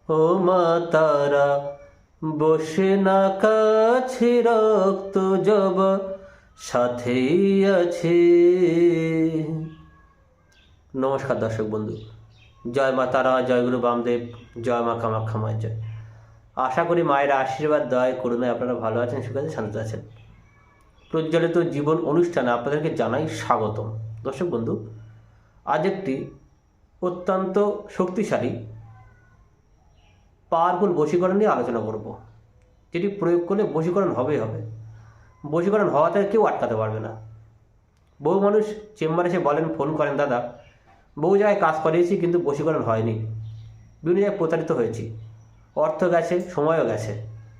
ও মা তারা বসে না কাছে রক্ত জবা সাথেই আছে। নমস্কার দর্শক বন্ধু, জয় মা তারা, জয় গুরু বামদেব, জয় মা কামাখ্যা মায়ের জয়। আশা করি মায়ের আশীর্বাদ দয় করুণায় আপনারা ভালো আছেন, সুখে আছেন, শান্তিতে আছেন। প্রজ্বলিত জীবন অনুষ্ঠানে আপনাদেরকে জানাই স্বাগতম। দর্শক বন্ধু, আজ একটি অত্যন্ত শক্তিশালী পাওয়ারফুল বশীকরণ নিয়ে আলোচনা করব, যেটি প্রয়োগ করলে বশীকরণ হবেই হবে। বশীকরণ হওয়া থেকে কেউ আটকাতে পারবে না। বহু মানুষ চেম্বারে এসে বলেন, ফোন করেন, দাদা বহু জায়গায় কাজ করিয়েছি কিন্তু বশীকরণ হয়নি, বিভিন্ন জায়গায় প্রতারিত হয়েছি, অর্থ গেছে, সময়ও গেছে,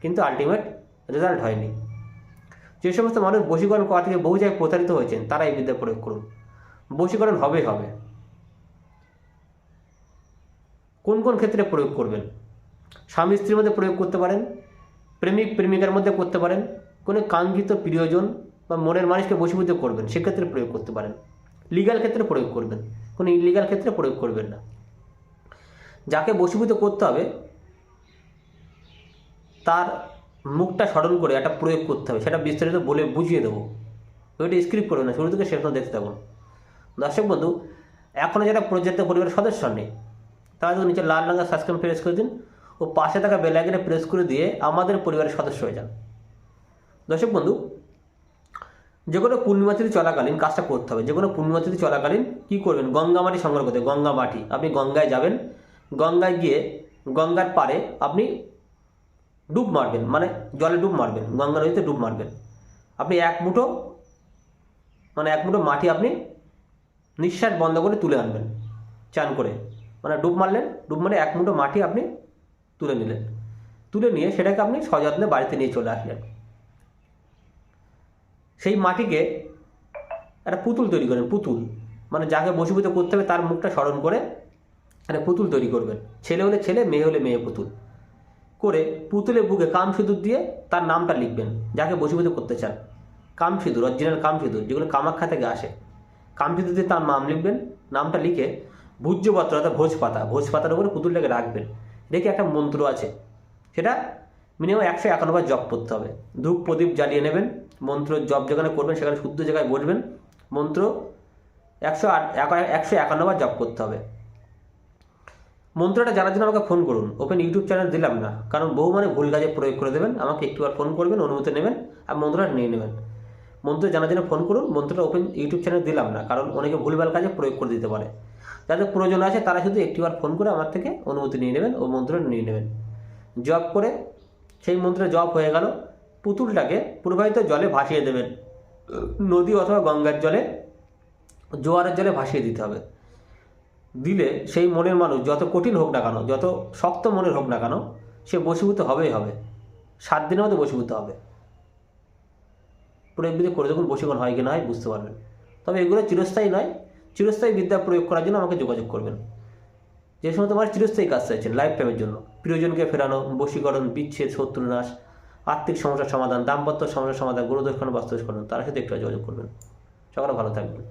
কিন্তু আলটিমেট রেজাল্ট হয়নি। যে সমস্ত মানুষ বশীকরণ করা থেকে বহু জায়গায় প্রতারিত হয়েছেন তারা এই বিদ্যা প্রয়োগ করুন, বশীকরণ হবেই হবে। কোন কোন ক্ষেত্রে প্রয়োগ করবেন? স্বামী স্ত্রীর মধ্যে প্রয়োগ করতে পারেন, প্রেমিক প্রেমিকার মধ্যে করতে পারেন, কোনো কাঙ্ক্ষিত প্রিয়জন বা মনের মানুষকে বশীভূত করবেন সেক্ষেত্রে প্রয়োগ করতে পারেন। লিগ্যাল ক্ষেত্রে প্রয়োগ করবেন, কোনো ইলিগাল ক্ষেত্রে প্রয়োগ করবেন না। যাকে বশীভূত করতে হবে তার মুখটা স্মরণ করে একটা প্রয়োগ করতে হবে, সেটা বিস্তারিত বলে বুঝিয়ে দেবো। ওইটা স্ক্রিপ্ট করবেন না, শুরু থেকে শেষ পর্যন্ত দেখতে থাকুন। দর্শক বন্ধু, এখনও যারা প্রজ্ঞাত পরিবারের সদস্য নেই তারা যদি নিচে লাল রঙের সাবস্ক্রাইব প্রেস করে দিন ও পাশে থাকা বেল আইকনে প্রেস করে দিয়ে আমাদের পরিবারের সদস্য হয়ে যান। দর্শক বন্ধু, যে কোনো পূর্ণিমা তিথি চলাকালীন কাজটা করতে হবে। যে কোনো পূর্ণিমা তিথি চলাকালীন কী করবেন? গঙ্গা মাটি সংগ্রহ করতে, গঙ্গা মাটি। আপনি গঙ্গায় যাবেন, গঙ্গায় গিয়ে গঙ্গার পাড়ে আপনি ডুব মারবেন, মানে জলে ডুব মারবেন, গঙ্গা নদীতে ডুব মারবেন। আপনি এক মুঠো মাটি আপনি নিঃশ্বাস বন্ধ করে তুলে আনবেন চান করে, মানে ডুব মারলেন, ডুব মানে এক মুঠো মাটি আপনি তুলে নিলেন, তুলে নিয়ে সেটাকে আপনি সযত্নে বাড়িতে নিয়ে চলে আসলেন। সেই মাটিকে একটা পুতুল তৈরি করেন, পুতুল মানে যাকে বশীভূত করতে হবে তার মুখটা স্মরণ করে একটা পুতুল তৈরি করবেন। ছেলে হলে ছেলে, মেয়ে হলে মেয়ে পুতুল করে পুতুলের বুকে কাম সিঁদুর দিয়ে তার নামটা লিখবেন, যাকে বশীভূত করতে চান। কাম সিঁদুর, অরিজিনাল কাম সিঁদুর যেগুলো কামাখ্যা থেকে আসে, কাম সিঁদুর দিয়ে তার নাম লিখবেন। নামটা লিখে ভূজ্যপত্র অর্থাৎ ভোজ পাতার উপরে পুতুলটাকে রাখবেন। রেখে একটা মন্ত্র আছে, সেটা মিনিমাম 151 বার জপ করতে হবে। ধূপ প্রদীপ জ্বালিয়ে নেবেন, মন্ত্র জপ যেখানে করবেন সেখানে শুদ্ধ জায়গায় বসবেন, মন্ত্র 151 বার জপ করতে হবে। মন্ত্রটা জানার জন্য আমাকে ফোন করুন। ওপেন ইউটিউব চ্যানেল দিলাম না, কারণ বহু মানে ভুল কাজে প্রয়োগ করে দেবেন। আমাকে একটুবার ফোন করবেন, অনুমতি নেবেন আর মন্ত্রটা নিয়ে নেবেন। মন্ত্র জানার জন্য ফোন করুন। মন্ত্রটা ওপেন ইউটিউব চ্যানেল দিলাম না, কারণ অনেকে ভুলভাল কাজে প্রয়োগ করে দিতে পারে। যাদের প্রয়োজন আছে তারা শুধু একটিবার ফোন করে আমার থেকে অনুমতি নিয়ে নেবেন ও মন্ত্রটা নিয়ে নেবেন। জপ করে সেই মন্ত্রে জপ হয়ে গেল, পুতুলটাকে প্রবাহিত জলে ভাসিয়ে দেবেন। নদী অথবা গঙ্গার জলে, জোয়ারের জলে ভাসিয়ে দিতে হবে। দিলে সেই মনের মানুষ যত কঠিন হোক না কেন, যত শক্ত মনের হোক না কেন, সে বশীভূত হবেই হবে। 7 দিনের মধ্যে বশীভূত হবে। প্রয়োগ বিধি করে দেখুন বশীকরণ হয় কি না হয় বুঝতে পারবেন। তবে এগুলো চিরস্থায়ী নয়। চিরস্থায়ী বিদ্যা প্রয়োগ করার জন্য আমাকে যোগাযোগ করবেন। যে সময় তোমার চিরস্থায়ী কাজ চাইছেন লাইফ টাইমের জন্য, প্রিয়জনকে ফেরানো, বশীকরণ, বিচ্ছেদ, শত্রুনাশ, আর্থিক সমস্যার সমাধান, দাম্পত্য সমস্যার সমাধান, গুরুদর্শন, বাস্তুদর্শন, তার সাথে একটু যোগাযোগ করবেন। সকলে ভালো থাকবেন।